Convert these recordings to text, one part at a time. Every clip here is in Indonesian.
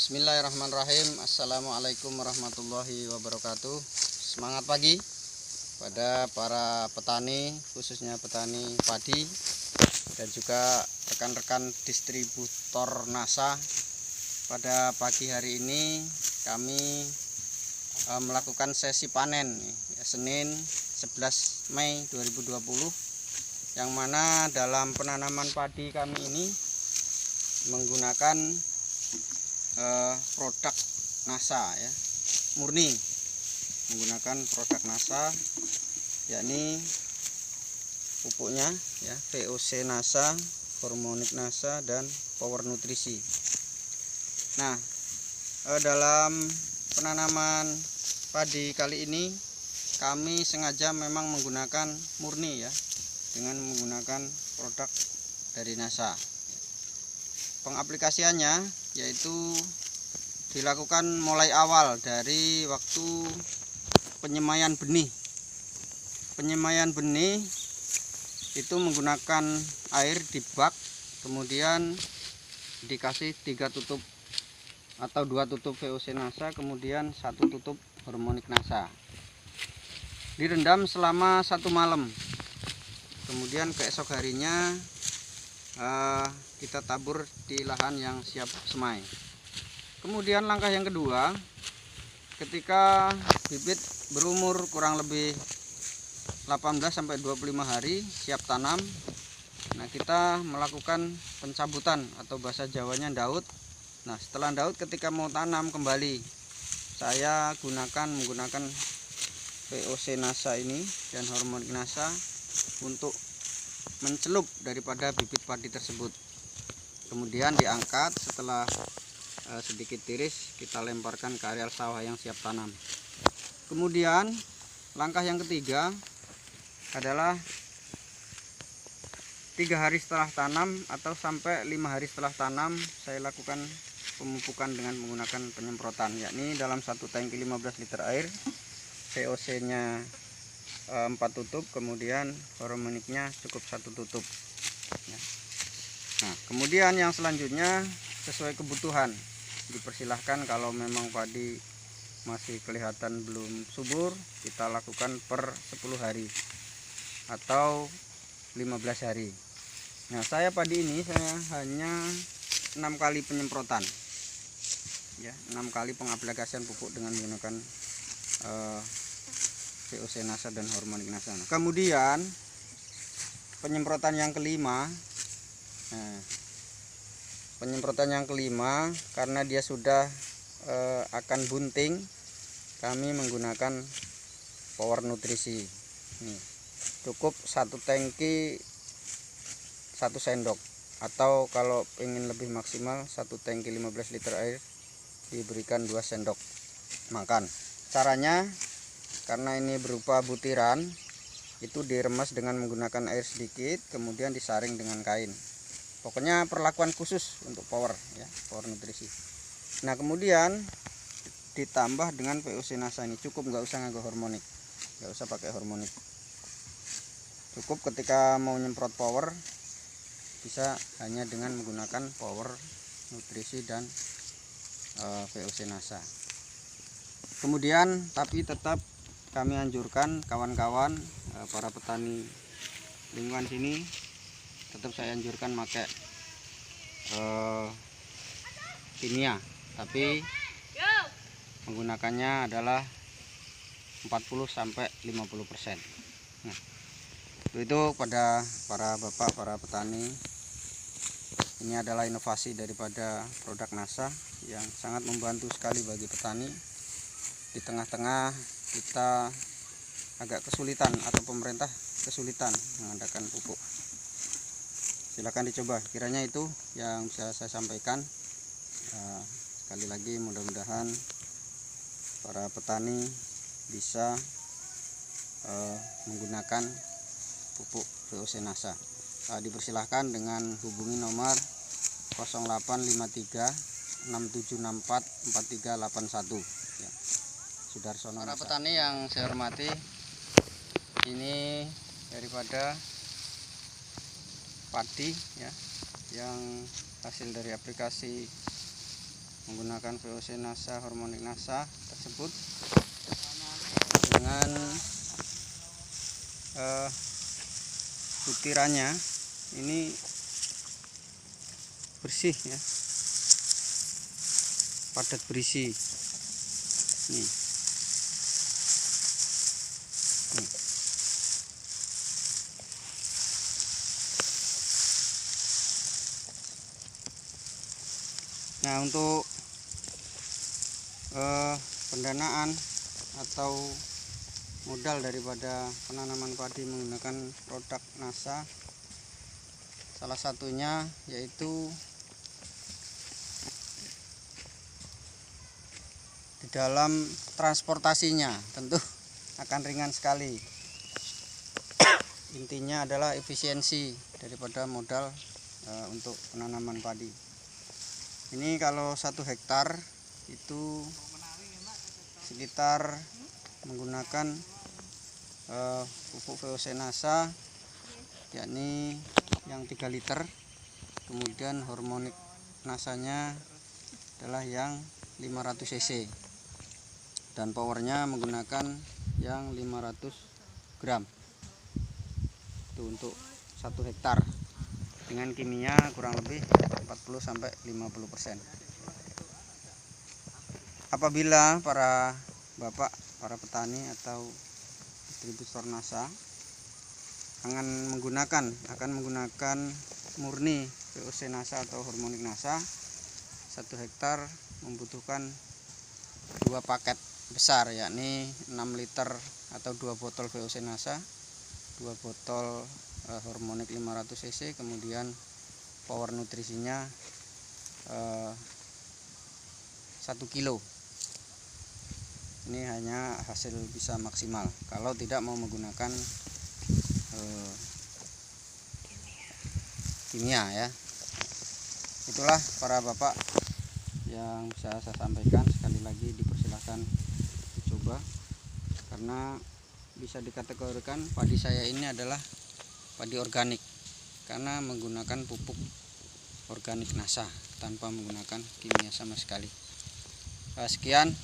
Bismillahirrahmanirrahim. Assalamualaikum warahmatullahi wabarakatuh. Semangat pagi pada para petani, khususnya petani padi dan juga rekan-rekan distributor NASA. Pada pagi hari ini kami melakukan sesi panen Senin 11 Mei 2020, yang mana dalam penanaman padi kami ini menggunakan produk NASA ya, murni menggunakan produk NASA, yakni pupuknya ya, VOC NASA, Hormonic NASA, dan Power Nutrisi. Nah, dalam penanaman padi kali ini kami sengaja memang menggunakan murni ya, dengan menggunakan produk dari NASA. Pengaplikasiannya yaitu dilakukan mulai awal dari waktu penyemaian benih. Penyemaian benih itu menggunakan air di bak, kemudian dikasih 3 tutup atau 2 tutup VOC NASA, kemudian 1 tutup Hormonic NASA. Direndam selama 1 malam. Kemudian keesok harinya kita tabur di lahan yang siap semai. Kemudian langkah yang kedua, ketika bibit berumur kurang lebih 18-25 hari siap tanam, nah kita melakukan pencabutan atau bahasa Jawanya daud. Nah, setelah daud, ketika mau tanam kembali, saya menggunakan VOC NASA ini dan Hormonic NASA untuk mencelup daripada bibit padi tersebut. Kemudian diangkat, setelah sedikit tiris kita lemparkan ke areal sawah yang siap tanam. Kemudian langkah yang ketiga adalah 3 hari setelah tanam atau sampai 5 hari setelah tanam, saya lakukan pemupukan dengan menggunakan penyemprotan, yakni dalam 1 tangki 15 liter air, VOC nya 4 tutup, kemudian hormoniknya cukup 1 tutup. Nah, kemudian yang selanjutnya sesuai kebutuhan, dipersilahkan kalau memang padi masih kelihatan belum subur, kita lakukan per 10 hari atau 15 hari. Nah, saya padi ini saya hanya 6 kali penyemprotan ya, 6 kali pengaplikasian pupuk dengan menggunakan VOC NASA dan Hormonic NASA. Nah, kemudian penyemprotan yang kelima, karena dia sudah akan bunting, kami menggunakan Power Nutrisi. Nih, cukup 1 tangki 1 sendok, atau kalau ingin lebih maksimal 1 tangki 15 liter air diberikan 2 sendok makan. Caranya, karena ini berupa butiran, itu diremas dengan menggunakan air sedikit, kemudian disaring dengan kain. Pokoknya perlakuan khusus untuk Power ya, Power Nutrisi. Nah, kemudian ditambah dengan VOC NASA ini, cukup, nggak usah nganggo hormonik, nggak usah pakai hormonik. Cukup ketika mau nyemprot Power, bisa hanya dengan menggunakan Power Nutrisi dan VOC NASA. Kemudian tapi tetap kami anjurkan kawan-kawan para petani lingkungan sini, tetap saya anjurkan pakai kimia, tapi menggunakannya adalah 40-50%. Nah, itu pada para bapak, para petani, ini adalah inovasi daripada produk NASA yang sangat membantu sekali bagi petani di tengah-tengah kita agak kesulitan atau pemerintah kesulitan mengadakan pupuk. Silakan dicoba. Kiranya itu yang bisa saya sampaikan. Sekali lagi, mudah-mudahan para petani bisa menggunakan pupuk VOC NASA. Dipersilahkan dengan hubungi nomor 0853 6764 4381 ya. Sudarsono. Para petani yang saya hormati, ini daripada padi ya, yang hasil dari aplikasi menggunakan VOC NASA hormonik NASA tersebut dengan butirannya ini bersih ya, padat berisi nih. Nah, untuk pendanaan atau modal daripada penanaman padi menggunakan produk NASA, salah satunya yaitu di dalam transportasinya tentu akan ringan sekali. Intinya adalah efisiensi daripada modal untuk penanaman padi. Ini kalau 1 hektar itu sekitar menggunakan pupuk VOC NASA, yakni yang 3 liter, kemudian hormonik NASA-nya adalah yang 500 cc, dan powernya menggunakan yang 500 gram. Itu untuk 1 hektar dengan kimia kurang lebih 40-50%. Apabila para bapak, para petani atau distributor NASA akan menggunakan murni VOC NASA atau hormonik NASA, 1 hektar membutuhkan 2 paket besar, yakni 6 liter atau 2 botol VOC NASA, 2 botol hormonik 500 cc, kemudian power nutrisinya 1 kilo. Ini hanya hasil bisa maksimal kalau tidak mau menggunakan kimia ya. Itulah para bapak yang bisa saya sampaikan. Sekali lagi dipersilahkan dicoba, karena bisa dikategorikan padi saya ini adalah padi organik karena menggunakan pupuk organik NASA tanpa menggunakan kimia sama sekali. Sekian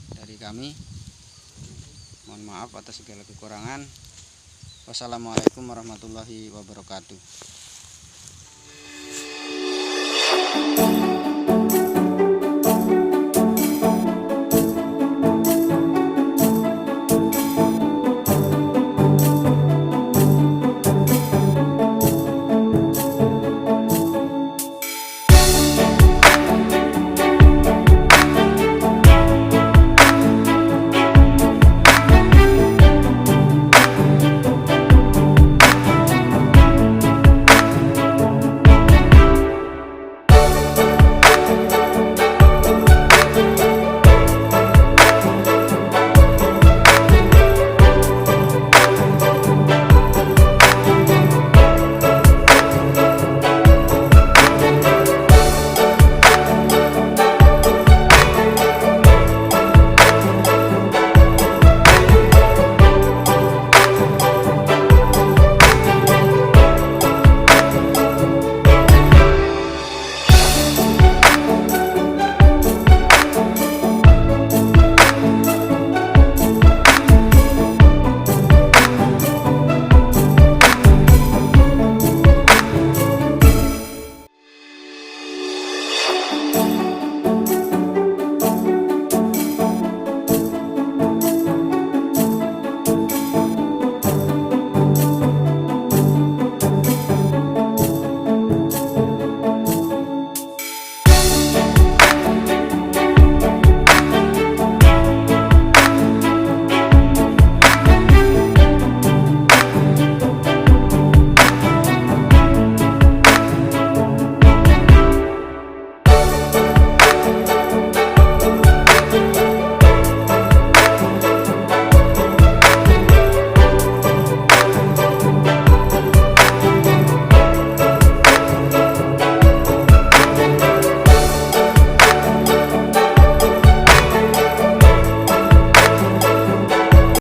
dari kami, mohon maaf atas segala kekurangan. Wassalamualaikum warahmatullahi wabarakatuh.